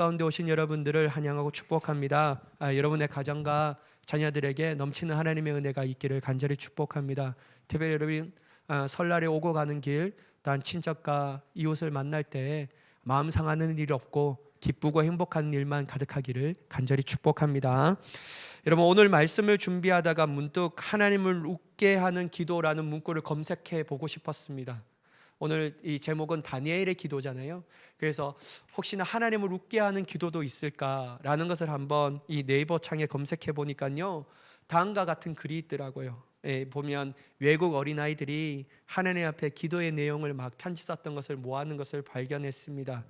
가운데 오신 여러분들을 환영하고 축복합니다. 여러분의 가정과 자녀들에게 넘치는 하나님의 은혜가 있기를 간절히 축복합니다. 특별히 여러분 설날에 오고 가는 길, 단 친척과 이웃을 만날 때 마음 상하는 일 없고 기쁘고 행복한 일만 가득하기를 간절히 축복합니다. 여러분, 오늘 말씀을 준비하다가 문득 하나님을 웃게 하는 기도라는 문구를 검색해 보고 싶었습니다. 오늘 이 제목은 다니엘의 기도잖아요. 그래서 혹시나 하나님을 웃게 하는 기도도 있을까라는 것을 한번 이 네이버 창에 검색해 보니까요, 다음과 같은 글이 있더라고요. 보면 외국 어린아이들이 하나님 앞에 기도의 내용을 막 편지 썼던 것을 모아놓은 것을 발견했습니다.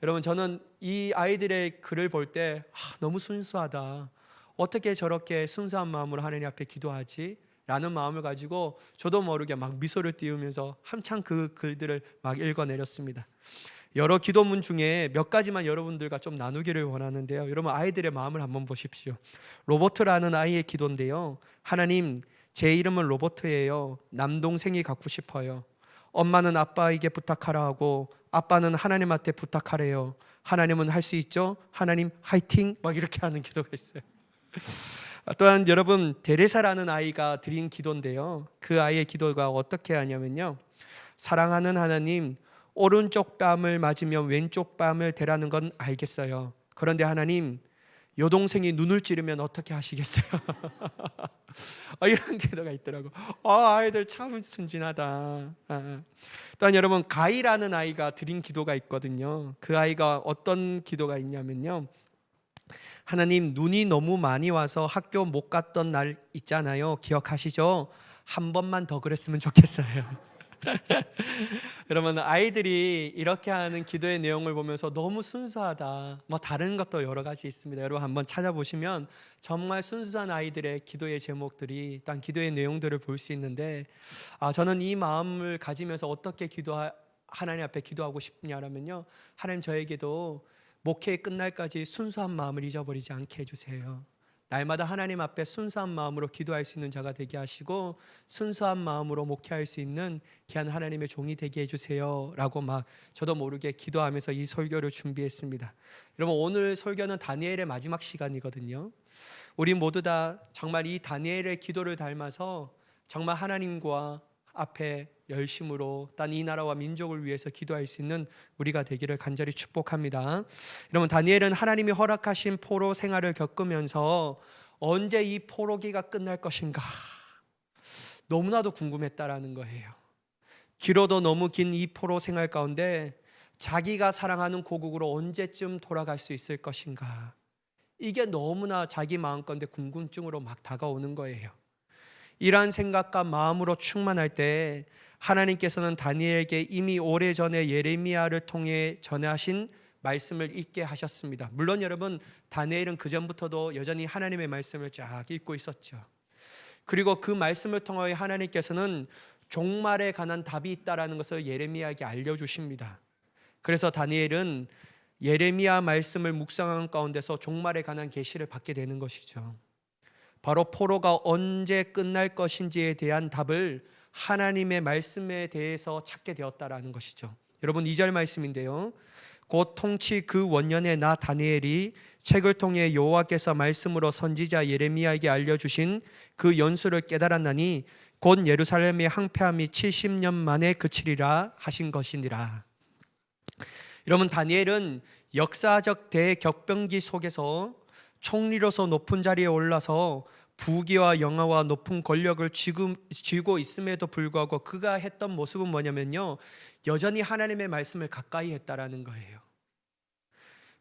여러분, 저는 이 아이들의 글을 볼 때 너무 순수하다, 어떻게 저렇게 순수한 마음으로 하나님 앞에 기도하지? 라는 마음을 가지고 저도 모르게 막 미소를 띄우면서 한참 그 글들을 막 읽어내렸습니다. 여러 기도문 중에 몇 가지만 여러분들과 좀 나누기를 원하는데요, 여러분 아이들의 마음을 한번 보십시오. 로버트라는 아이의 기도인데요, 하나님, 제 이름은 로버트예요. 남동생이 갖고 싶어요. 엄마는 아빠에게 부탁하라 하고 아빠는 하나님한테 부탁하래요. 하나님은 할 수 있죠? 하나님 화이팅! 막 이렇게 하는 기도가 있어요. 또한 여러분, 데레사라는 아이가 드린 기도인데요, 그 아이의 기도가 어떻게 하냐면요, 사랑하는 하나님, 오른쪽 뺨을 맞으면 왼쪽 뺨을 대라는 건 알겠어요. 그런데 하나님, 여동생이 눈을 찌르면 어떻게 하시겠어요? 이런 기도가 있더라고. 아이들 참 순진하다. 또한 여러분, 가이라는 아이가 드린 기도가 있거든요. 그 아이가 어떤 기도가 있냐면요, 하나님, 눈이 너무 많이 와서 학교 못 갔던 날 있잖아요. 기억하시죠? 한 번만 더 그랬으면 좋겠어요. 여러분, 아이들이 이렇게 하는 기도의 내용을 보면서 너무 순수하다, 뭐 다른 것도 여러 가지 있습니다. 여러분 한번 찾아보시면 정말 순수한 아이들의 기도의 제목들이, 단 기도의 내용들을 볼 수 있는데, 저는 이 마음을 가지면서 어떻게 하나님 앞에 기도하고 싶냐면요, 하나님, 저에게도 목회 끝날까지 순수한 마음을 잊어버리지 않게 해주세요. 날마다 하나님 앞에 순수한 마음으로 기도할 수 있는 자가 되게 하시고, 순수한 마음으로 목회할 수 있는 귀한 하나님의 종이 되게 해주세요 라고 막 저도 모르게 기도하면서 이 설교를 준비했습니다. 여러분, 오늘 설교는 다니엘의 마지막 시간이거든요. 우리 모두 다 정말 이 다니엘의 기도를 닮아서 정말 하나님과 앞에 열심으로 딴 이 나라와 민족을 위해서 기도할 수 있는 우리가 되기를 간절히 축복합니다. 여러분, 다니엘은 하나님이 허락하신 포로 생활을 겪으면서 언제 이 포로기가 끝날 것인가 너무나도 궁금했다라는 거예요. 길어도 너무 긴 이 포로 생활 가운데 자기가 사랑하는 고국으로 언제쯤 돌아갈 수 있을 것인가, 이게 너무나 자기 마음 가운데 궁금증으로 막 다가오는 거예요. 이러한 생각과 마음으로 충만할 때 하나님께서는 다니엘에게 이미 오래전에 예레미야를 통해 전하신 말씀을 읽게 하셨습니다. 물론 여러분, 다니엘은 그전부터도 여전히 하나님의 말씀을 쫙 읽고 있었죠. 그리고 그 말씀을 통하여 하나님께서는 종말에 관한 답이 있다라는 것을 예레미야에게 알려주십니다. 그래서 다니엘은 예레미야 말씀을 묵상하는 가운데서 종말에 관한 계시를 받게 되는 것이죠. 바로 포로가 언제 끝날 것인지에 대한 답을 하나님의 말씀에 대해서 찾게 되었다라는 것이죠. 여러분, 2절 말씀인데요, 곧 통치 그 원년에 나 다니엘이 책을 통해 여호와께서 말씀으로 선지자 예레미야에게 알려주신 그 연수를 깨달았나니 곧 예루살렘의 항폐함이 70년 만에 그치리라 하신 것이니라. 여러분, 다니엘은 역사적 대격변기 속에서 총리로서 높은 자리에 올라서 부귀와 영화와 높은 권력을 쥐고 있음에도 불구하고 그가 했던 모습은 뭐냐면요, 여전히 하나님의 말씀을 가까이 했다라는 거예요.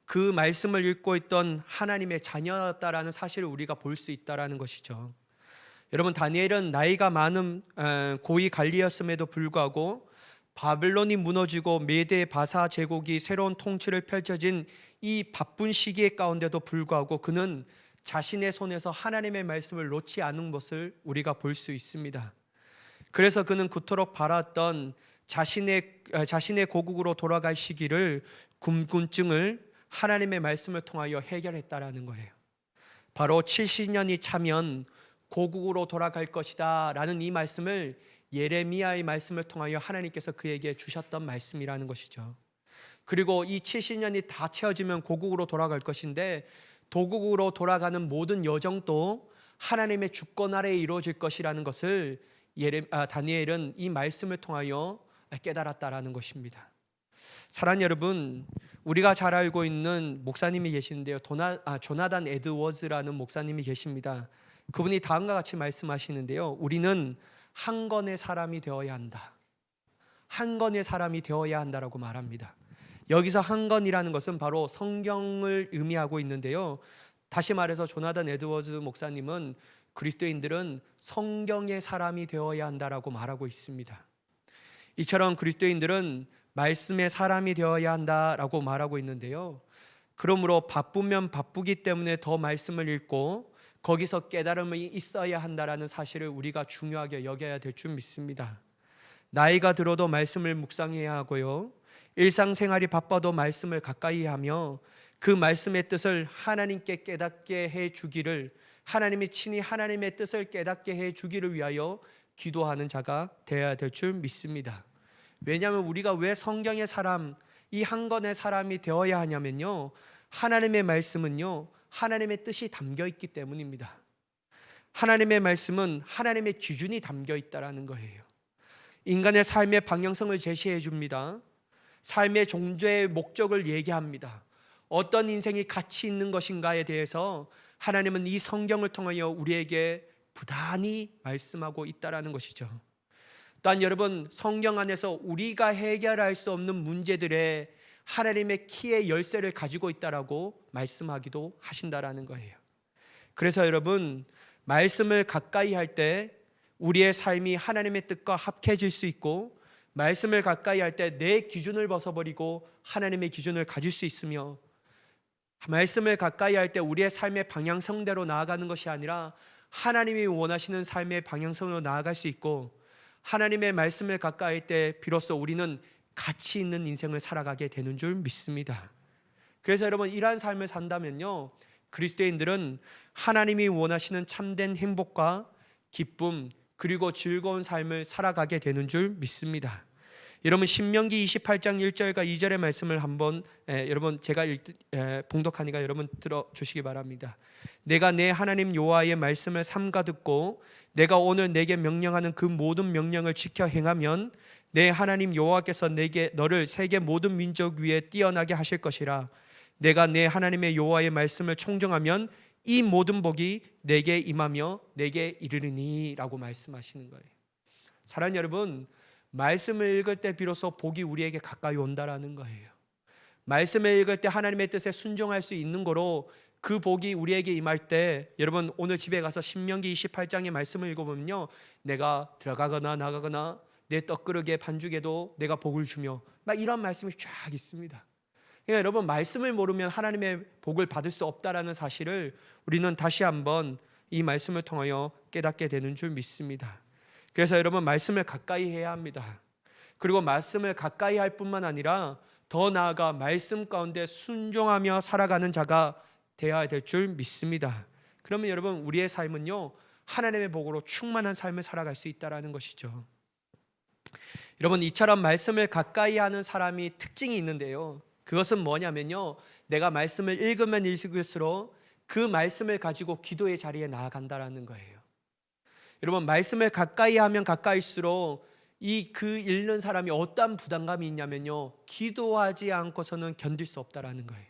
그 말씀을 읽고 있던 하나님의 자녀였다라는 사실을 우리가 볼 수 있다라는 것이죠. 여러분, 다니엘은 나이가 많은 고위 관리였음에도 불구하고 바벨론이 무너지고 메대 바사 제국이 새로운 통치를 펼쳐진 이 바쁜 시기의 가운데도 불구하고 그는 자신의 손에서 하나님의 말씀을 놓지 않은 것을 우리가 볼 수 있습니다. 그래서 그는 그토록 바랐던 자신의 고국으로 돌아갈 시기를, 궁금증을 하나님의 말씀을 통하여 해결했다라는 거예요. 바로 70년이 차면 고국으로 돌아갈 것이다 라는 이 말씀을 예레미야의 말씀을 통하여 하나님께서 그에게 주셨던 말씀이라는 것이죠. 그리고 이 70년이 다 채워지면 고국으로 돌아갈 것인데 도국으로 돌아가는 모든 여정도 하나님의 주권 아래에 이루어질 것이라는 것을 다니엘은 이 말씀을 통하여 깨달았다라는 것입니다. 사랑하는 여러분, 우리가 잘 알고 있는 목사님이 계시는데요. 조나단 에드워즈라는 목사님이 계십니다. 그분이 다음과 같이 말씀하시는데요. 우리는 한 건의 사람이 되어야 한다. 한 건의 사람이 되어야 한다라고 말합니다. 여기서 한 건이라는 것은 바로 성경을 의미하고 있는데요. 다시 말해서 조나단 에드워즈 목사님은 그리스도인들은 성경의 사람이 되어야 한다라고 말하고 있습니다. 이처럼 그리스도인들은 말씀의 사람이 되어야 한다라고 말하고 있는데요. 그러므로 바쁘면 바쁘기 때문에 더 말씀을 읽고 거기서 깨달음이 있어야 한다라는 사실을 우리가 중요하게 여겨야 될 줄 믿습니다. 나이가 들어도 말씀을 묵상해야 하고요. 일상생활이 바빠도 말씀을 가까이 하며 그 말씀의 뜻을 하나님께 깨닫게 해 주기를, 하나님이 친히 하나님의 뜻을 깨닫게 해 주기를 위하여 기도하는 자가 되어야 될 줄 믿습니다. 왜냐하면 우리가 왜 성경의 사람, 이 한 권의 사람이 되어야 하냐면요, 하나님의 말씀은요 하나님의 뜻이 담겨 있기 때문입니다. 하나님의 말씀은 하나님의 기준이 담겨 있다라는 거예요. 인간의 삶의 방향성을 제시해 줍니다. 삶의 존재의 목적을 얘기합니다. 어떤 인생이 가치 있는 것인가에 대해서 하나님은 이 성경을 통하여 우리에게 부단히 말씀하고 있다라는 것이죠. 또한 여러분, 성경 안에서 우리가 해결할 수 없는 문제들의 하나님의 키의 열쇠를 가지고 있다라고 말씀하기도 하신다라는 거예요. 그래서 여러분, 말씀을 가까이 할 때 우리의 삶이 하나님의 뜻과 합해질 수 있고, 말씀을 가까이 할 때 내 기준을 벗어버리고 하나님의 기준을 가질 수 있으며, 말씀을 가까이 할 때 우리의 삶의 방향성대로 나아가는 것이 아니라 하나님이 원하시는 삶의 방향성으로 나아갈 수 있고, 하나님의 말씀을 가까이 할 때 비로소 우리는 가치 있는 인생을 살아가게 되는 줄 믿습니다. 그래서 여러분, 이러한 삶을 산다면요, 그리스도인들은 하나님이 원하시는 참된 행복과 기쁨 그리고 즐거운 삶을 살아가게 되는 줄 믿습니다. 여러분, 신명기 28장 1절과 2절의 말씀을 한번 여러분 제가 봉독하니까 여러분 들어주시기 바랍니다. 내가 내 하나님 여호와의 말씀을 삼가 듣고 내가 오늘 내게 명령하는 그 모든 명령을 지켜 행하면 내 하나님 여호와께서 너를 세계 모든 민족 위에 뛰어나게 하실 것이라. 내가 내 하나님의 여호와의 말씀을 청종하면 이 모든 복이 내게 임하며 내게 이르리니 라고 말씀하시는 거예요. 사랑하는 여러분, 말씀을 읽을 때 비로소 복이 우리에게 가까이 온다라는 거예요. 말씀을 읽을 때 하나님의 뜻에 순종할 수 있는 거로 그 복이 우리에게 임할 때, 여러분 오늘 집에 가서 신명기 28장의 말씀을 읽어보면요, 내가 들어가거나 나가거나 내 떡그릇에 반죽에도 내가 복을 주며 막 이런 말씀이 쫙 있습니다. 그러니까 여러분, 말씀을 모르면 하나님의 복을 받을 수 없다라는 사실을 우리는 다시 한번 이 말씀을 통하여 깨닫게 되는 줄 믿습니다. 그래서 여러분, 말씀을 가까이 해야 합니다. 그리고 말씀을 가까이 할 뿐만 아니라 더 나아가 말씀 가운데 순종하며 살아가는 자가 되어야 될 줄 믿습니다. 그러면 여러분, 우리의 삶은요 하나님의 복으로 충만한 삶을 살아갈 수 있다는 것이죠. 여러분, 이처럼 말씀을 가까이 하는 사람이 특징이 있는데요, 그것은 뭐냐면요, 내가 말씀을 읽으면 읽을수록 그 말씀을 가지고 기도의 자리에 나아간다는 거예요. 여러분, 말씀을 가까이 하면 가까이일수록 그 읽는 사람이 어떠한 부담감이 있냐면요, 기도하지 않고서는 견딜 수 없다라는 거예요.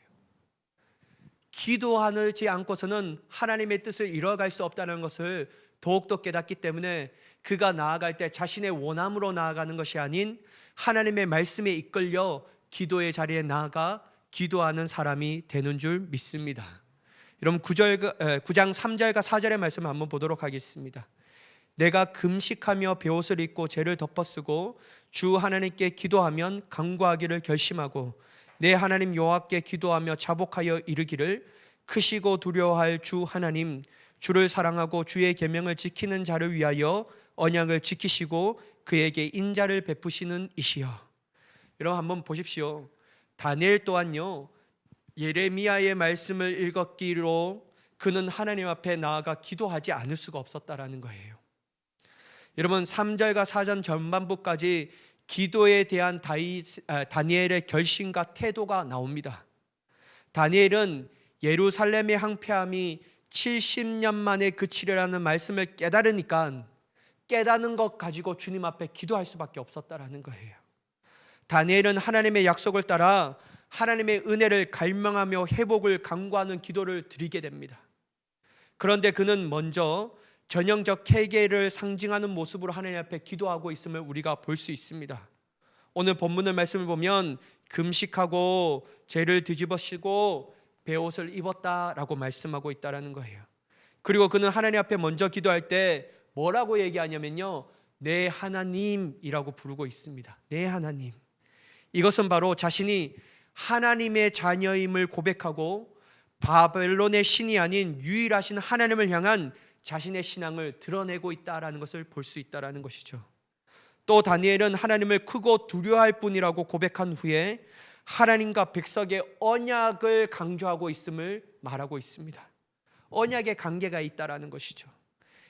기도하지 않고서는 하나님의 뜻을 이뤄갈 수 없다는 것을 더욱더 깨닫기 때문에 그가 나아갈 때 자신의 원함으로 나아가는 것이 아닌 하나님의 말씀에 이끌려 기도의 자리에 나아가 기도하는 사람이 되는 줄 믿습니다. 여러분, 9장 3절과 4절의 말씀을 한번 보도록 하겠습니다. 내가 금식하며 베옷을 입고 죄를 덮어쓰고 주 하나님께 기도하면 간구하기를 결심하고 내 하나님 여호와께 기도하며 자복하여 이르기를, 크시고 두려워할 주 하나님, 주를 사랑하고 주의 계명을 지키는 자를 위하여 언약을 지키시고 그에게 인자를 베푸시는 이시여. 여러분, 한번 보십시오. 다니엘 또한요, 예레미야의 말씀을 읽었기로 그는 하나님 앞에 나아가 기도하지 않을 수가 없었다라는 거예요. 여러분, 3절과 4절 전반부까지 기도에 대한 다니엘의 결심과 태도가 나옵니다. 다니엘은 예루살렘의 항폐함이 70년 만에 그치려라는 말씀을 깨달으니까 깨닫는 것 가지고 주님 앞에 기도할 수밖에 없었다라는 거예요. 다니엘은 하나님의 약속을 따라 하나님의 은혜를 갈망하며 회복을 간구하는 기도를 드리게 됩니다. 그런데 그는 먼저 전형적 회개를 상징하는 모습으로 하나님 앞에 기도하고 있음을 우리가 볼 수 있습니다. 오늘 본문의 말씀을 보면 금식하고 죄를 뒤집어쓰고 베옷을 입었다라고 말씀하고 있다라는 거예요. 그리고 그는 하나님 앞에 먼저 기도할 때 뭐라고 얘기하냐면요, 내 하나님이라고 부르고 있습니다. 내 하나님. 이것은 바로 자신이 하나님의 자녀임을 고백하고 바벨론의 신이 아닌 유일하신 하나님을 향한 자신의 신앙을 드러내고 있다라는 것을 볼 수 있다라는 것이죠. 또 다니엘은 하나님을 크고 두려워할 뿐이라고 고백한 후에 하나님과 백성의 언약을 강조하고 있음을 말하고 있습니다. 언약의 관계가 있다라는 것이죠.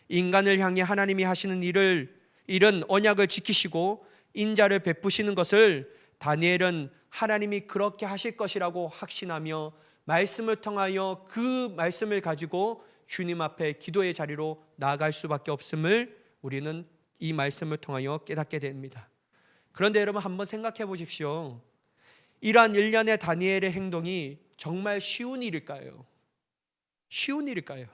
인간을 향해 하나님이 하시는 일은 언약을 지키시고 인자를 베푸시는 것을 다니엘은 하나님이 그렇게 하실 것이라고 확신하며 말씀을 통하여 그 말씀을 가지고 주님 앞에 기도의 자리로 나아갈 수밖에 없음을 우리는 이 말씀을 통하여 깨닫게 됩니다. 그런데 여러분 한번 생각해 보십시오. 이러한 일련의 다니엘의 행동이 정말 쉬운 일일까요? 쉬운 일일까요?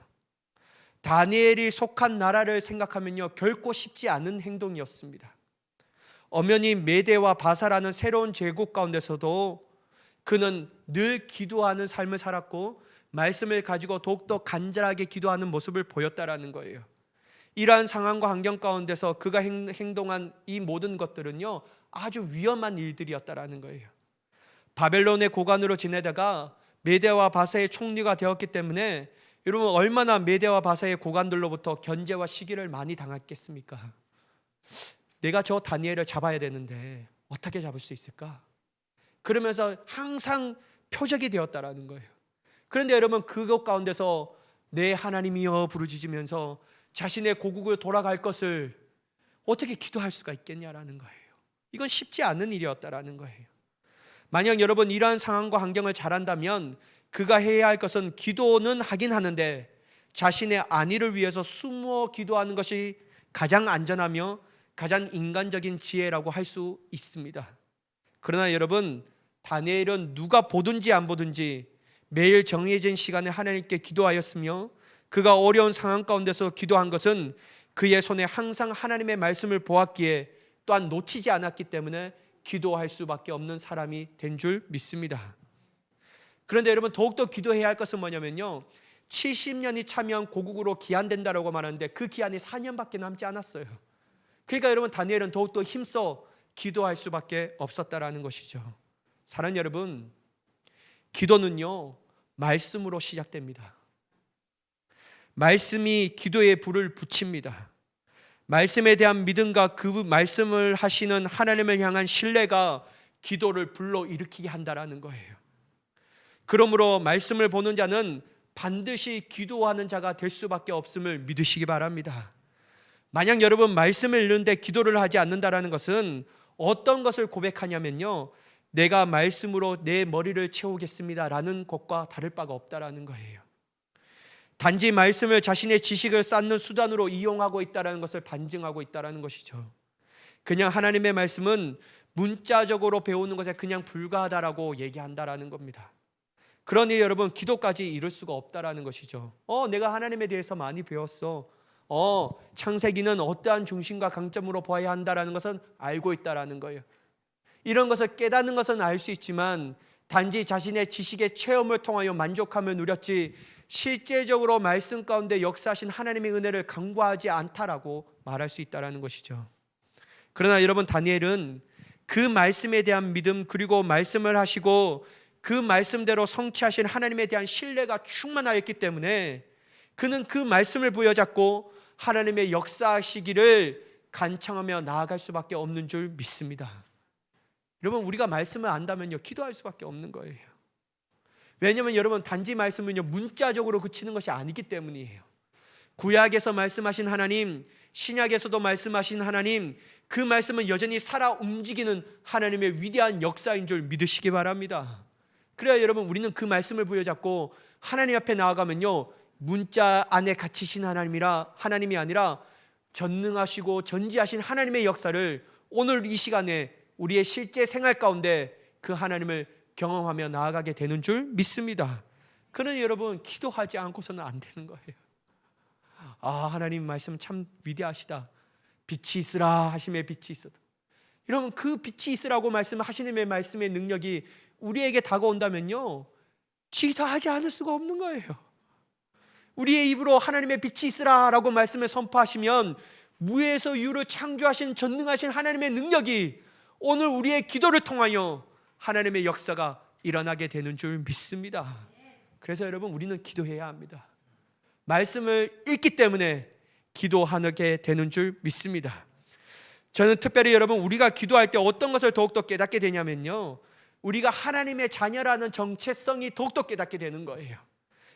다니엘이 속한 나라를 생각하면요, 결코 쉽지 않은 행동이었습니다. 엄연히 메대와 바사라는 새로운 제국 가운데서도 그는 늘 기도하는 삶을 살았고 말씀을 가지고 더욱더 간절하게 기도하는 모습을 보였다라는 거예요. 이러한 상황과 환경 가운데서 그가 행동한 이 모든 것들은요, 아주 위험한 일들이었다라는 거예요. 바벨론의 고관으로 지내다가 메대와 바사의 총리가 되었기 때문에 여러분 얼마나 메대와 바사의 고관들로부터 견제와 시기를 많이 당했겠습니까? 내가 저 다니엘을 잡아야 되는데 어떻게 잡을 수 있을까? 그러면서 항상 표적이 되었다라는 거예요. 그런데 여러분 그것 가운데서 내 하나님이여 부르짖으면서 자신의 고국으로 돌아갈 것을 어떻게 기도할 수가 있겠냐라는 거예요. 이건 쉽지 않은 일이었다라는 거예요. 만약 여러분 이러한 상황과 환경을 잘 안다면 그가 해야 할 것은 기도는 하긴 하는데 자신의 안위를 위해서 숨어 기도하는 것이 가장 안전하며 가장 인간적인 지혜라고 할 수 있습니다. 그러나 여러분 다니엘은 누가 보든지 안 보든지 매일 정해진 시간에 하나님께 기도하였으며 그가 어려운 상황 가운데서 기도한 것은 그의 손에 항상 하나님의 말씀을 보았기에 또한 놓치지 않았기 때문에 기도할 수밖에 없는 사람이 된 줄 믿습니다. 그런데 여러분 더욱더 기도해야 할 것은 뭐냐면요, 70년이 차면 고국으로 기한된다라고 말하는데 그 기한이 4년밖에 남지 않았어요. 그러니까 여러분 다니엘은 더욱더 힘써 기도할 수밖에 없었다라는 것이죠. 사랑하는 여러분, 기도는요 말씀으로 시작됩니다. 말씀이 기도에 불을 붙입니다. 말씀에 대한 믿음과 그 말씀을 하시는 하나님을 향한 신뢰가 기도를 불러일으키게 한다라는 거예요. 그러므로 말씀을 보는 자는 반드시 기도하는 자가 될 수밖에 없음을 믿으시기 바랍니다. 만약 여러분 말씀을 읽는데 기도를 하지 않는다라는 것은 어떤 것을 고백하냐면요, 내가 말씀으로 내 머리를 채우겠습니다라는 것과 다를 바가 없다라는 거예요. 단지 말씀을 자신의 지식을 쌓는 수단으로 이용하고 있다는 것을 반증하고 있다는 것이죠. 그냥 하나님의 말씀은 문자적으로 배우는 것에 그냥 불과하다라고 얘기한다라는 겁니다. 그러니 여러분 기도까지 이룰 수가 없다라는 것이죠. 내가 하나님에 대해서 많이 배웠어. 창세기는 어떠한 중심과 강점으로 보아야 한다라는 것은 알고 있다라는 거예요. 이런 것을 깨닫는 것은 알 수 있지만 단지 자신의 지식의 체험을 통하여 만족함을 누렸지 실제적으로 말씀 가운데 역사하신 하나님의 은혜를 간구하지 않다라고 말할 수 있다는 것이죠. 그러나 여러분 다니엘은 그 말씀에 대한 믿음 그리고 말씀을 하시고 그 말씀대로 성취하신 하나님에 대한 신뢰가 충만하였기 때문에 그는 그 말씀을 부여잡고 하나님의 역사하시기를 간청하며 나아갈 수밖에 없는 줄 믿습니다. 여러분 우리가 말씀을 안다면요 기도할 수밖에 없는 거예요. 왜냐하면 여러분 단지 말씀은요 문자적으로 그치는 것이 아니기 때문이에요. 구약에서 말씀하신 하나님, 신약에서도 말씀하신 하나님, 그 말씀은 여전히 살아 움직이는 하나님의 위대한 역사인 줄 믿으시기 바랍니다. 그래야 여러분, 우리는 그 말씀을 부여잡고 하나님 앞에 나아가면요, 문자 안에 갇히신 하나님이 아니라 전능하시고 전지하신 하나님의 역사를 오늘 이 시간에 우리의 실제 생활 가운데 그 하나님을 경험하며 나아가게 되는 줄 믿습니다. 그러나 여러분, 기도하지 않고서는 안 되는 거예요. 하나님 말씀 참 위대하시다. 빛이 있으라 하심에 빛이 있어도, 여러분, 그 빛이 있으라고 말씀하시는 말씀의 능력이 우리에게 다가온다면요, 기도하지 않을 수가 없는 거예요. 우리의 입으로 하나님의 빛이 있으라 라고 말씀을 선포하시면 무에서 유를 창조하신 전능하신 하나님의 능력이 오늘 우리의 기도를 통하여 하나님의 역사가 일어나게 되는 줄 믿습니다. 그래서 여러분, 우리는 기도해야 합니다. 말씀을 읽기 때문에 기도하게 되는 줄 믿습니다. 저는 특별히 여러분, 우리가 기도할 때 어떤 것을 더욱더 깨닫게 되냐면요, 우리가 하나님의 자녀라는 정체성이 더욱더 깨닫게 되는 거예요.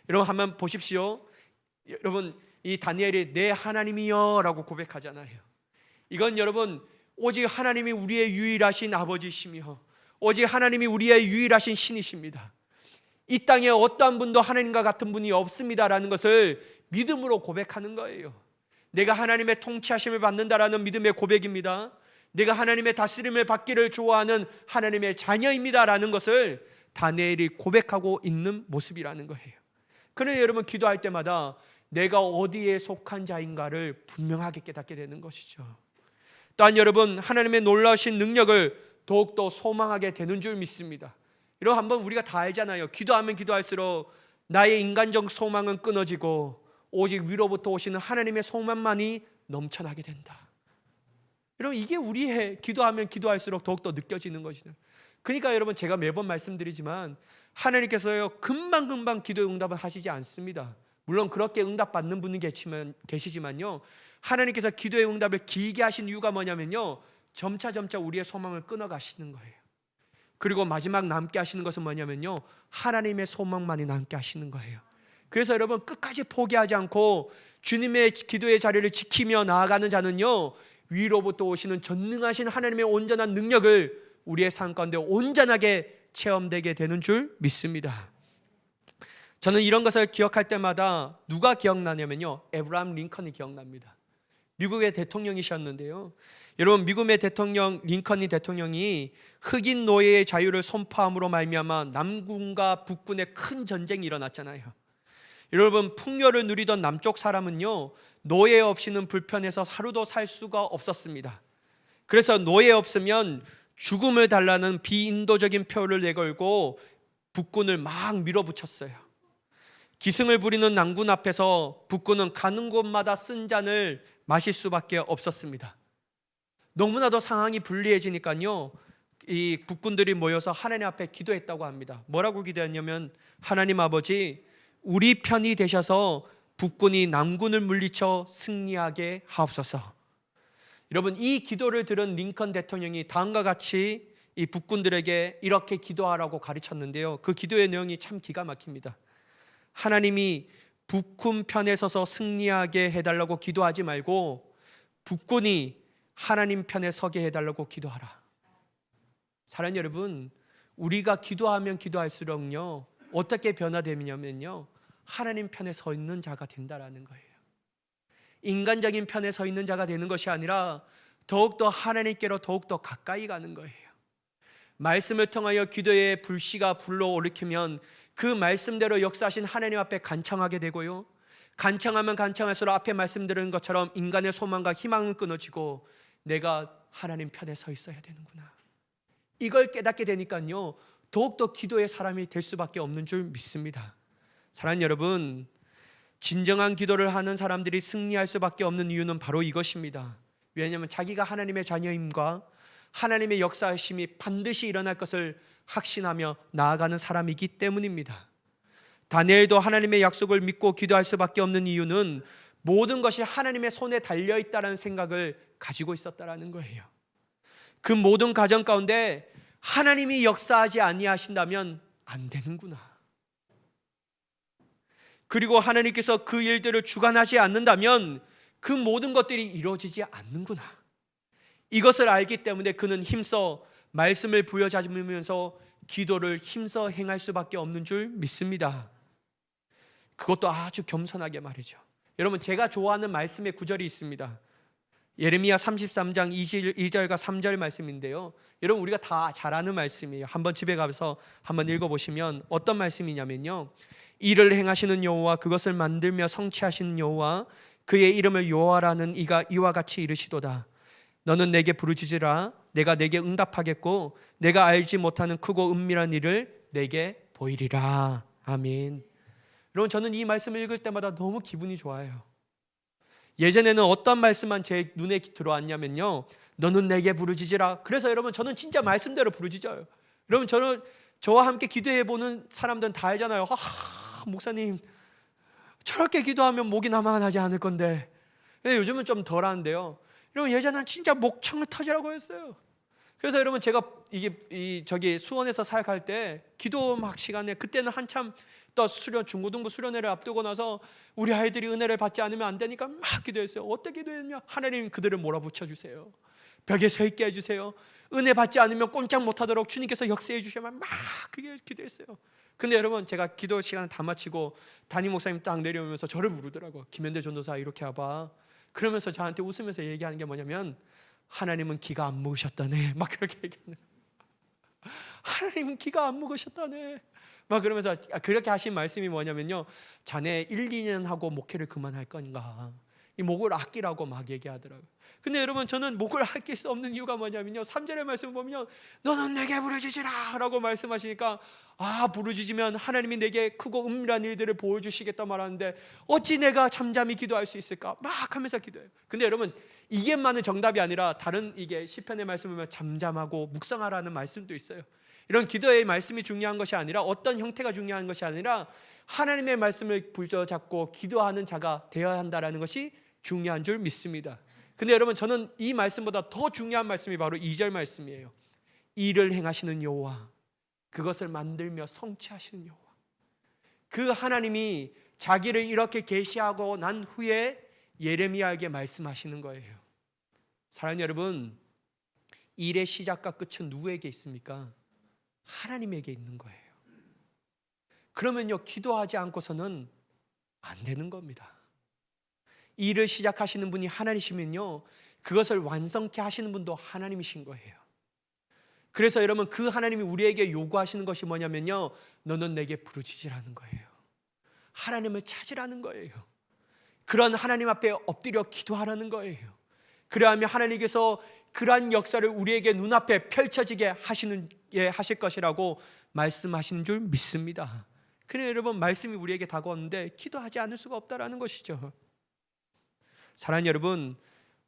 여러분, 한번 보십시오. 여러분, 이 다니엘이 내 하나님이여 라고 고백하잖아요. 이건 여러분, 오직 하나님이 우리의 유일하신 아버지시며 오직 하나님이 우리의 유일하신 신이십니다. 이 땅에 어떠한 분도 하나님과 같은 분이 없습니다라는 것을 믿음으로 고백하는 거예요. 내가 하나님의 통치하심을 받는다라는 믿음의 고백입니다. 내가 하나님의 다스림을 받기를 좋아하는 하나님의 자녀입니다라는 것을 다니엘이 고백하고 있는 모습이라는 거예요. 그러나 여러분, 기도할 때마다 내가 어디에 속한 자인가를 분명하게 깨닫게 되는 것이죠. 또한 여러분, 하나님의 놀라우신 능력을 더욱더 소망하게 되는 줄 믿습니다. 여러분, 한번 우리가 다 알잖아요. 기도하면 기도할수록 나의 인간적 소망은 끊어지고 오직 위로부터 오시는 하나님의 소망만이 넘쳐나게 된다. 여러분, 이게 우리의 기도하면 기도할수록 더욱더 느껴지는 것이죠. 그러니까 여러분, 제가 매번 말씀드리지만 하나님께서요, 금방금방 기도의 응답을 하시지 않습니다. 물론 그렇게 응답받는 분이 계시지만요, 하나님께서 기도의 응답을 길게 하신 이유가 뭐냐면요, 점차 우리의 소망을 끊어가시는 거예요. 그리고 마지막 남게 하시는 것은 뭐냐면요, 하나님의 소망만이 남게 하시는 거예요. 그래서 여러분, 끝까지 포기하지 않고 주님의 기도의 자리를 지키며 나아가는 자는요, 위로부터 오시는 전능하신 하나님의 온전한 능력을 우리의 삶 가운데 온전하게 체험되게 되는 줄 믿습니다. 저는 이런 것을 기억할 때마다 누가 기억나냐면요, 에브라함 링컨이 기억납니다. 미국의 대통령이셨는데요, 여러분, 미국의 대통령 링컨 대통령이 흑인 노예의 자유를 선포함으로 말미암아 남군과 북군의 큰 전쟁이 일어났잖아요. 여러분, 풍요를 누리던 남쪽 사람은요, 노예 없이는 불편해서 하루도 살 수가 없었습니다. 그래서 노예 없으면 죽음을 달라는 비인도적인 표를 내걸고 북군을 막 밀어붙였어요. 기승을 부리는 남군 앞에서 북군은 가는 곳마다 쓴 잔을 마실 수밖에 없었습니다. 너무나도 상황이 불리해지니까요, 이 북군들이 모여서 하나님 앞에 기도했다고 합니다. 뭐라고 기도했냐면, 하나님 아버지, 우리 편이 되셔서 북군이 남군을 물리쳐 승리하게 하옵소서. 여러분, 이 기도를 들은 링컨 대통령이 다음과 같이 이 북군들에게 이렇게 기도하라고 가르쳤는데요, 그 기도의 내용이 참 기가 막힙니다. 하나님이 북군 편에 서서 승리하게 해달라고 기도하지 말고 북군이 하나님 편에 서게 해달라고 기도하라. 사랑하는 여러분, 우리가 기도하면 기도할수록요, 어떻게 변화되냐면요, 하나님 편에 서 있는 자가 된다라는 거예요. 인간적인 편에 서 있는 자가 되는 것이 아니라 더욱더 하나님께로 더욱더 가까이 가는 거예요. 말씀을 통하여 기도의 불씨가 불러올으키면 그 말씀대로 역사하신 하나님 앞에 간청하게 되고요, 간청하면 간청할수록 앞에 말씀드린 것처럼 인간의 소망과 희망은 끊어지고 내가 하나님 편에 서 있어야 되는구나, 이걸 깨닫게 되니까요, 더욱더 기도의 사람이 될 수밖에 없는 줄 믿습니다. 사랑하는 여러분, 진정한 기도를 하는 사람들이 승리할 수밖에 없는 이유는 바로 이것입니다. 왜냐하면 자기가 하나님의 자녀임과 하나님의 역사하심이 반드시 일어날 것을 확신하며 나아가는 사람이기 때문입니다. 다니엘도 하나님의 약속을 믿고 기도할 수밖에 없는 이유는 모든 것이 하나님의 손에 달려있다는 생각을 가지고 있었다는 거예요. 그 모든 과정 가운데 하나님이 역사하지 아니하신다면 안 되는구나, 그리고 하나님께서 그 일들을 주관하지 않는다면 그 모든 것들이 이루어지지 않는구나, 이것을 알기 때문에 그는 힘써 말씀을 부여잡으면서 기도를 힘써 행할 수밖에 없는 줄 믿습니다. 그것도 아주 겸손하게 말이죠. 여러분, 제가 좋아하는 말씀의 구절이 있습니다. 예레미야 33장 2절과 3절 말씀인데요, 여러분 우리가 다 잘 아는 말씀이에요. 한번 집에 가서 한번 읽어보시면 어떤 말씀이냐면요, 이를 행하시는 여호와, 그것을 만들며 성취하시는 여호와, 그의 이름을 여호와라는 이가 이와 같이 이르시도다. 너는 내게 부르짖으라. 내가 내게 응답하겠고 내가 알지 못하는 크고 은밀한 일을 내게 보이리라. 아멘. 여러분, 저는 이 말씀을 읽을 때마다 너무 기분이 좋아요. 예전에는 어떤 말씀만 제 눈에 들어왔냐면요, 너는 내게 부르짖으라. 그래서 여러분, 저는 진짜 말씀대로 부르짖어요. 여러분, 저는 저와 함께 기도해보는 사람들은 다 알잖아요. 목사님 저렇게 기도하면 목이 남아나지 않을 건데. 근데 요즘은 좀 덜하는데요, 여러분 예전에는 진짜 목청을 터지라고 했어요. 그래서 여러분, 제가 저기 수원에서 사역할 때 기도 막 시간에, 그때는 한참 또 중고등부 수련회를 앞두고 나서 우리 아이들이 은혜를 받지 않으면 안 되니까 막 기도했어요. 어떻게 기도했냐? 하나님 그들을 몰아붙여 주세요. 벽에 서 있게 해주세요. 은혜 받지 않으면 꼼짝 못하도록 주님께서 역사해 주시면 막 그게 기도했어요. 근데 여러분, 제가 기도 시간을 다 마치고 담임 목사님 딱 내려오면서 저를 부르더라고. 김현대 전도사 이렇게 와봐. 그러면서 저한테 웃으면서 얘기하는 게 뭐냐면, 하나님은 기가 안 먹으셨다네. 막 그렇게 얘기하는 거예요. 하나님은 기가 안 먹으셨다네. 막 그러면서 그렇게 하신 말씀이 뭐냐면요, 자네 1, 2년 하고 목회를 그만할 건가, 이 목을 아끼라고 막 얘기하더라고요. 근데 여러분, 저는 목을 아낄 수 없는 이유가 뭐냐면요, 3절의 말씀을 보면 너는 내게 부르짖으라 라고 말씀하시니까, 부르짖으면 하나님이 내게 크고 은밀한 일들을 보여주시겠다 말하는데 어찌 내가 잠잠히 기도할 수 있을까 막 하면서 기도해요. 근데 여러분, 이게만은 정답이 아니라 다른 이게 시편의 말씀을 보면 잠잠하고 묵상하라는 말씀도 있어요. 이런 기도의 말씀이 중요한 것이 아니라, 어떤 형태가 중요한 것이 아니라 하나님의 말씀을 붙잡고 기도하는 자가 되어야 한다는 것이 중요한 줄 믿습니다. 근데 여러분, 저는 이 말씀보다 더 중요한 말씀이 바로 2절 말씀이에요. 일을 행하시는 여호와, 그것을 만들며 성취하시는 여호와. 그 하나님이 자기를 이렇게 계시하고 난 후에 예레미야에게 말씀하시는 거예요. 사랑하는 여러분, 일의 시작과 끝은 누구에게 있습니까? 하나님에게 있는 거예요. 그러면요, 기도하지 않고서는 안 되는 겁니다. 일을 시작하시는 분이 하나님이시면요, 그것을 완성케 하시는 분도 하나님이신 거예요. 그래서 여러분, 그 하나님이 우리에게 요구하시는 것이 뭐냐면요, 너는 내게 부르짖으라는 거예요. 하나님을 찾으라는 거예요. 그런 하나님 앞에 엎드려 기도하라는 거예요. 그래야하면 하나님께서 그러한 역사를 우리에게 눈앞에 펼쳐지게 하실 것이라고 말씀하시는 줄 믿습니다. 그래 여러분, 말씀이 우리에게 다가오는데 기도하지 않을 수가 없다라는 것이죠. 사랑하는 여러분,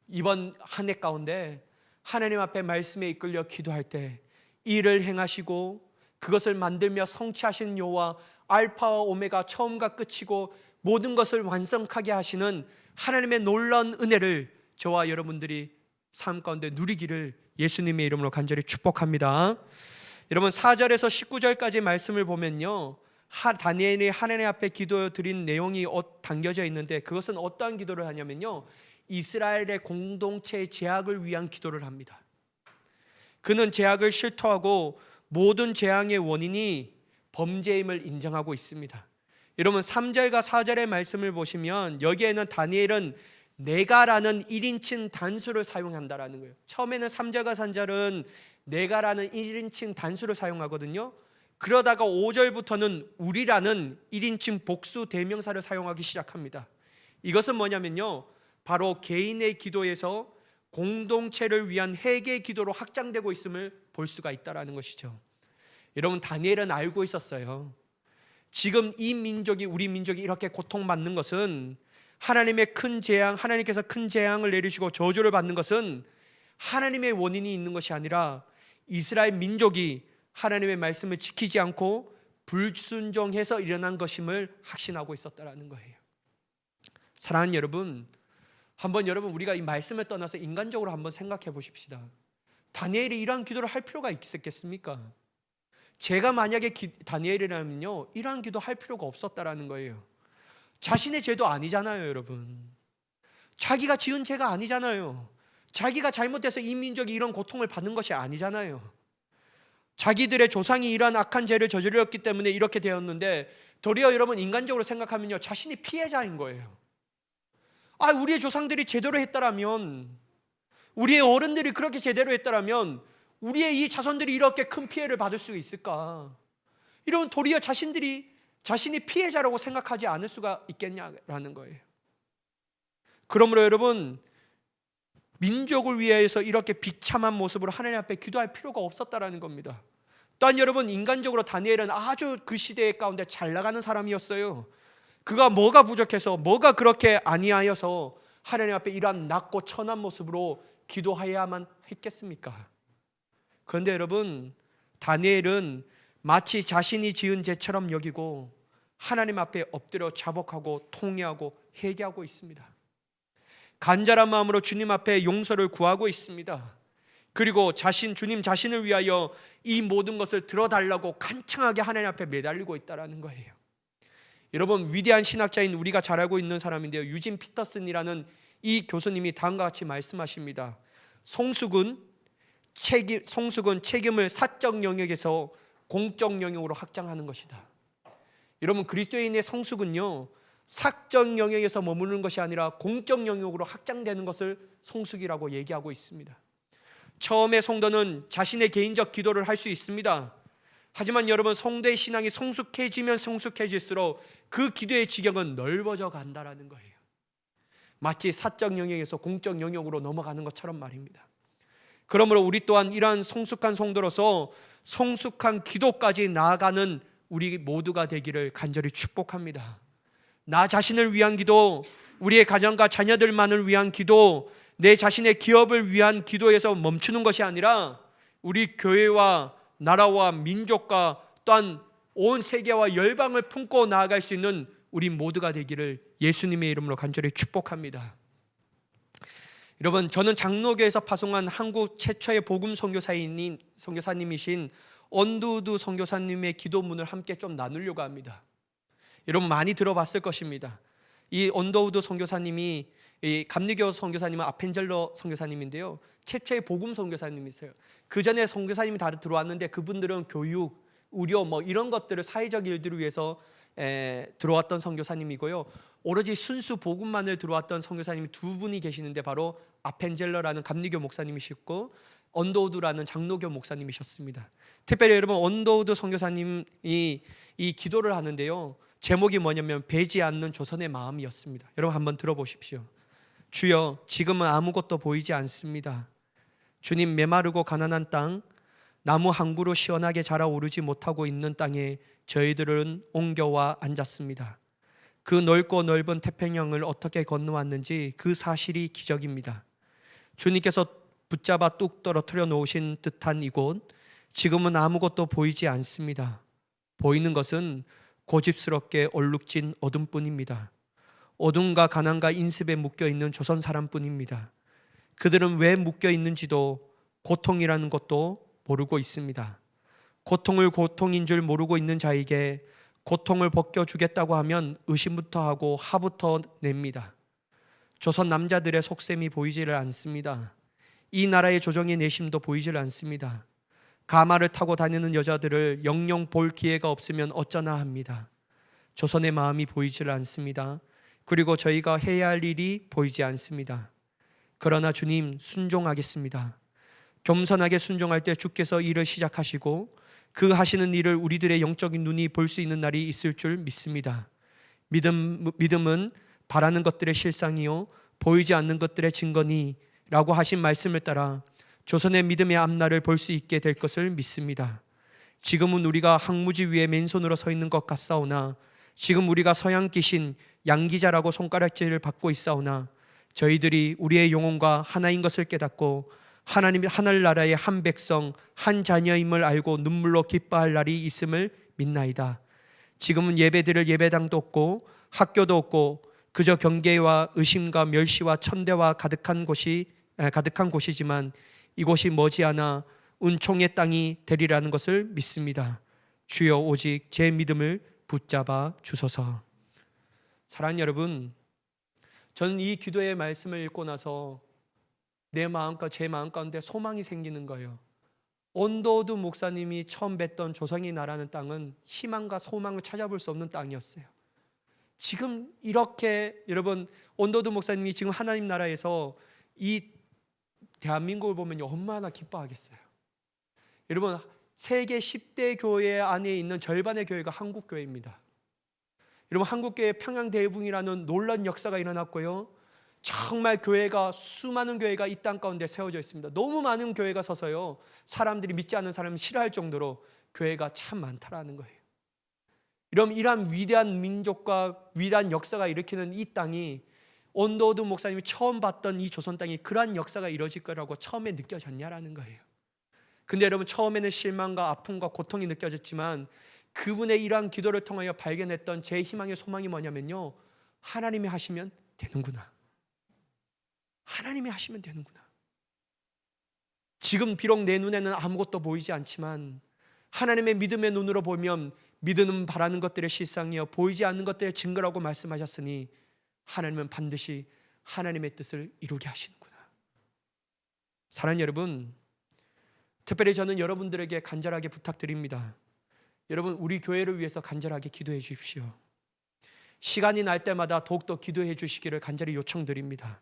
이번 한 해 가운데 하나님 앞에 말씀에 이끌려 기도할 때 일을 행하시고 그것을 만들며 성취하시는 여호와, 알파와 오메가, 처음과 끝이고 모든 것을 완성하게 하시는 하나님의 놀라운 은혜를 저와 여러분들이 삶 가운데 누리기를 예수님의 이름으로 간절히 축복합니다. 여러분, 4절에서 19절까지 말씀을 보면요, 다니엘이 하나님 앞에 기도 드린 내용이 담겨져 있는데, 그것은 어떠한 기도를 하냐면요, 이스라엘의 공동체의 제약을 위한 기도를 합니다. 그는 제약을 실토하고 모든 재앙의 원인이 범죄임을 인정하고 있습니다. 여러분, 3절과 4절의 말씀을 보시면 여기에는 다니엘은 내가라는 1인칭 단수를 사용한다라는 거예요. 처음에는 3절과 4절은 내가라는 1인칭 단수를 사용하거든요. 그러다가 5절부터는 우리라는 1인칭 복수 대명사를 사용하기 시작합니다. 이것은 뭐냐면요, 바로 개인의 기도에서 공동체를 위한 회개 기도로 확장되고 있음을 볼 수가 있다는 것이죠. 여러분, 다니엘은 알고 있었어요. 지금 이 민족이, 우리 민족이 이렇게 고통받는 것은 하나님의 큰 재앙, 하나님께서 큰 재앙을 내리시고 저주를 받는 것은 하나님의 원인이 있는 것이 아니라 이스라엘 민족이 하나님의 말씀을 지키지 않고 불순종해서 일어난 것임을 확신하고 있었다는 거예요. 사랑하는 여러분, 한번 여러분, 우리가 이 말씀을 떠나서 인간적으로 한번 생각해 보십시다. 다니엘이 이러한 기도를 할 필요가 있었겠습니까? 제가 만약에 다니엘이라면요, 이러한 기도 할 필요가 없었다라는 거예요. 자신의 죄도 아니잖아요, 여러분. 자기가 지은 죄가 아니잖아요. 자기가 잘못해서 이 민족이 이런 고통을 받는 것이 아니잖아요. 자기들의 조상이 이러한 악한 죄를 저질렀기 때문에 이렇게 되었는데, 도리어 여러분 인간적으로 생각하면요, 자신이 피해자인 거예요. 우리의 조상들이 제대로 했다라면, 우리의 어른들이 그렇게 제대로 했다라면 우리의 이 자손들이 이렇게 큰 피해를 받을 수 있을까? 이러면 도리어 자신이 피해자라고 생각하지 않을 수가 있겠냐라는 거예요. 그러므로 여러분, 민족을 위해서 이렇게 비참한 모습으로 하나님 앞에 기도할 필요가 없었다라는 겁니다. 또한 여러분, 인간적으로 다니엘은 아주 그 시대 가운데 잘 나가는 사람이었어요. 그가 뭐가 부족해서, 뭐가 그렇게 아니하여서 하나님 앞에 이러한 낮고 천한 모습으로 기도해야만 했겠습니까? 그런데 여러분, 다니엘은 마치 자신이 지은 죄처럼 여기고 하나님 앞에 엎드려 자복하고 통회하고 회개하고 있습니다. 간절한 마음으로 주님 앞에 용서를 구하고 있습니다. 그리고 주님 자신을 위하여 이 모든 것을 들어달라고 간청하게 하나님 앞에 매달리고 있다는 거예요. 여러분, 위대한 신학자인 우리가 잘 알고 있는 사람인데요, 유진 피터슨이라는 이 교수님이 다음과 같이 말씀하십니다. 성숙은 책임을 사적 영역에서 공적 영역으로 확장하는 것이다. 여러분, 그리스도인의 성숙은요, 사적 영역에서 머무르는 것이 아니라 공적 영역으로 확장되는 것을 성숙이라고 얘기하고 있습니다. 처음에 성도는 자신의 개인적 기도를 할 수 있습니다. 하지만 여러분, 성도의 신앙이 성숙해지면 성숙해질수록 그 기도의 지경은 넓어져 간다라는 거예요. 마치 사적 영역에서 공적 영역으로 넘어가는 것처럼 말입니다. 그러므로 우리 또한 이러한 성숙한 성도로서 성숙한 기도까지 나아가는 우리 모두가 되기를 간절히 축복합니다. 나 자신을 위한 기도, 우리의 가정과 자녀들만을 위한 기도, 내 자신의 기업을 위한 기도에서 멈추는 것이 아니라 우리 교회와 나라와 민족과 또한 온 세계와 열방을 품고 나아갈 수 있는 우리 모두가 되기를 예수님의 이름으로 간절히 축복합니다. 여러분, 저는 장로교에서 파송한 한국 최초의 복음 선교사님이신 언더우드 선교사님의 기도문을 함께 좀 나누려고 합니다. 여러분, 많이 들어봤을 것입니다. 이 언더우드 선교사님이, 이 감리교 선교사님은 아펜젤러 선교사님인데요, 최초의 복음 선교사님이세요. 그 전에 선교사님이 다 들어왔는데 그분들은 교육, 의료 이런 것들을, 사회적 일들을 위해서 들어왔던 선교사님이고요. 오로지 순수 복음만을 들어왔던 선교사님이 두 분이 계시는데 바로 아펜젤러라는 감리교 목사님이셨고 언더우드라는 장로교 목사님이셨습니다. 특별히 여러분, 언더우드 선교사님이 이 기도를 하는데요, 제목이 뭐냐면 배지 않는 조선의 마음이었습니다. 여러분 한번 들어보십시오. 주여, 지금은 아무것도 보이지 않습니다. 주님, 메마르고 가난한 땅, 나무 한 그루 시원하게 자라오르지 못하고 있는 땅에 저희들은 옮겨와 앉았습니다. 그 넓고 넓은 태평양을 어떻게 건너왔는지 그 사실이 기적입니다. 주님께서 붙잡아 뚝 떨어뜨려 놓으신 듯한 이곳, 지금은 아무것도 보이지 않습니다. 보이는 것은 고집스럽게 얼룩진 어둠뿐입니다. 어둠과 가난과 인습에 묶여있는 조선 사람뿐입니다. 그들은 왜 묶여있는지도 고통이라는 것도 모르고 있습니다. 고통을 고통인 줄 모르고 있는 자에게 고통을 벗겨주겠다고 하면 의심부터 하고 화부터 냅니다. 조선 남자들의 속셈이 보이지를 않습니다. 이 나라의 조정의 내심도 보이질 않습니다. 가마를 타고 다니는 여자들을 영영 볼 기회가 없으면 어쩌나 합니다. 조선의 마음이 보이질 않습니다. 그리고 저희가 해야 할 일이 보이지 않습니다. 그러나 주님, 순종하겠습니다. 겸손하게 순종할 때 주께서 일을 시작하시고 그 하시는 일을 우리들의 영적인 눈이 볼 수 있는 날이 있을 줄 믿습니다. 믿음은 바라는 것들의 실상이요 보이지 않는 것들의 증거니 라고 하신 말씀을 따라 조선의 믿음의 앞날을 볼 수 있게 될 것을 믿습니다. 지금은 우리가 항무지 위에 맨손으로 서 있는 것 같사오나 지금 우리가 서양 귀신 양기자라고 손가락질을 받고 있사오나 저희들이 우리의 영혼과 하나인 것을 깨닫고 하나님 하늘나라의 한 백성 한 자녀임을 알고 눈물로 기뻐할 날이 있음을 믿나이다. 지금은 예배드릴 예배당도 없고 학교도 없고 그저 경계와 의심과 멸시와 천대와 가득한 곳이지만 이곳이 머지않아 은총의 땅이 되리라는 것을 믿습니다. 주여, 오직 제 믿음을 붙잡아 주소서. 사랑하는 여러분, 저는 이 기도의 말씀을 읽고 나서 내 마음과 제 마음 가운데 소망이 생기는 거예요. 온도드 목사님이 처음 뵀던 조상의 나라는 땅은 희망과 소망을 찾아볼 수 없는 땅이었어요. 지금 이렇게 여러분, 온도드 목사님이 지금 하나님 나라에서 이 대한민국을 보면 얼마나 기뻐하겠어요. 여러분, 세계 10대 교회 안에 있는 절반의 교회가 한국 교회입니다. 여러분, 한국 교회 평양대붕이라는 놀라운 역사가 일어났고요, 정말 교회가, 수많은 교회가 이 땅 가운데 세워져 있습니다. 너무 많은 교회가 서서요, 사람들이, 믿지 않는 사람이 싫어할 정도로 교회가 참 많다라는 거예요. 여러분, 이러한 위대한 민족과 위대한 역사가 일으키는 이 땅이, 온도드 목사님이 처음 봤던 이 조선 땅이 그러한 역사가 이루어질 거라고 처음에 느껴졌냐라는 거예요. 근데 여러분, 처음에는 실망과 아픔과 고통이 느껴졌지만 그분의 이러한 기도를 통하여 발견했던 제 희망의 소망이 뭐냐면요, 하나님이 하시면 되는구나. 하나님이 하시면 되는구나. 지금 비록 내 눈에는 아무것도 보이지 않지만 하나님의 믿음의 눈으로 보면 믿음은 바라는 것들의 실상이요 보이지 않는 것들의 증거라고 말씀하셨으니 하나님은 반드시 하나님의 뜻을 이루게 하시는구나. 사랑하는 여러분, 특별히 저는 여러분들에게 간절하게 부탁드립니다. 여러분, 우리 교회를 위해서 간절하게 기도해 주십시오. 시간이 날 때마다 더욱더 기도해 주시기를 간절히 요청드립니다.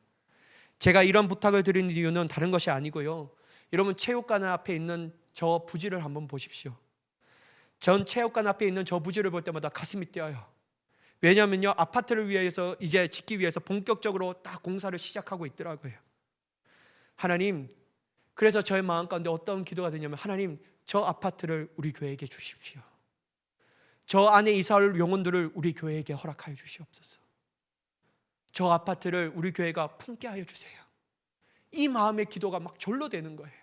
제가 이런 부탁을 드리는 이유는 다른 것이 아니고요, 여러분, 체육관 앞에 있는 저 부지를 한번 보십시오. 전 체육관 앞에 있는 저 부지를 볼 때마다 가슴이 뛰어요. 왜냐하면요, 아파트를 위해서 이제 짓기 위해서 본격적으로 딱 공사를 시작하고 있더라고요. 하나님, 그래서 저의 마음 가운데 어떤 기도가 되냐면, 하나님, 저 아파트를 우리 교회에게 주십시오. 저 안에 이사할 영혼들을 우리 교회에게 허락하여 주시옵소서. 저 아파트를 우리 교회가 품게 하여 주세요. 이 마음의 기도가 막 절로 되는 거예요.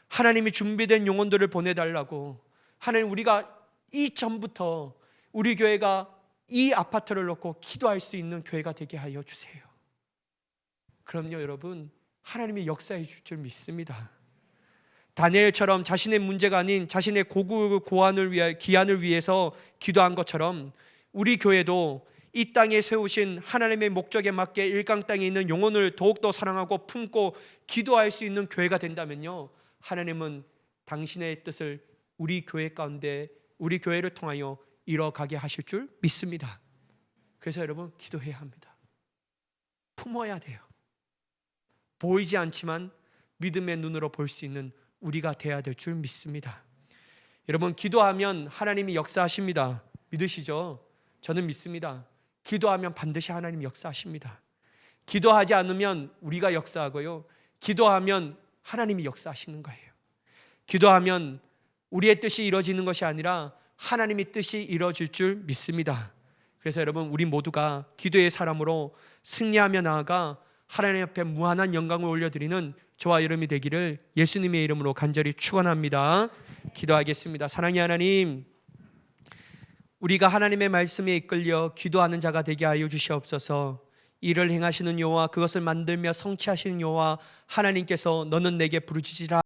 하나님이 준비된 영혼들을 보내달라고, 하나님, 우리가 이전부터 우리 교회가 이 아파트를 놓고 기도할 수 있는 교회가 되게 하여 주세요. 그럼요, 여러분, 하나님이 역사해 줄 줄 믿습니다. 다니엘처럼 자신의 문제가 아닌 자신의 고안을 위해, 기한을 위해서 기도한 것처럼 우리 교회도 이 땅에 세우신 하나님의 목적에 맞게 일강 땅에 있는 영혼을 더욱더 사랑하고 품고 기도할 수 있는 교회가 된다면요, 하나님은 당신의 뜻을 우리 교회 가운데, 우리 교회를 통하여 이뤄가게 하실 줄 믿습니다. 그래서 여러분, 기도해야 합니다. 품어야 돼요. 보이지 않지만 믿음의 눈으로 볼 수 있는 우리가 돼야 될 줄 믿습니다. 여러분, 기도하면 하나님이 역사하십니다. 믿으시죠? 저는 믿습니다. 기도하면 반드시 하나님 역사하십니다. 기도하지 않으면 우리가 역사하고요, 기도하면 하나님이 역사하시는 거예요. 기도하면 우리의 뜻이 이루어지는 것이 아니라 하나님의 뜻이 이루어질 줄 믿습니다. 그래서 여러분, 우리 모두가 기도의 사람으로 승리하며 나아가 하나님 앞에 무한한 영광을 올려드리는 저와 여러분이 되기를 예수님의 이름으로 간절히 축원합니다. 기도하겠습니다. 사랑의 하나님, 우리가 하나님의 말씀에 이끌려 기도하는 자가 되게 하여 주시옵소서. 이를 행하시는 여호와, 그것을 만들며 성취하시는 여호와 하나님께서 너는 내게 부르짖으라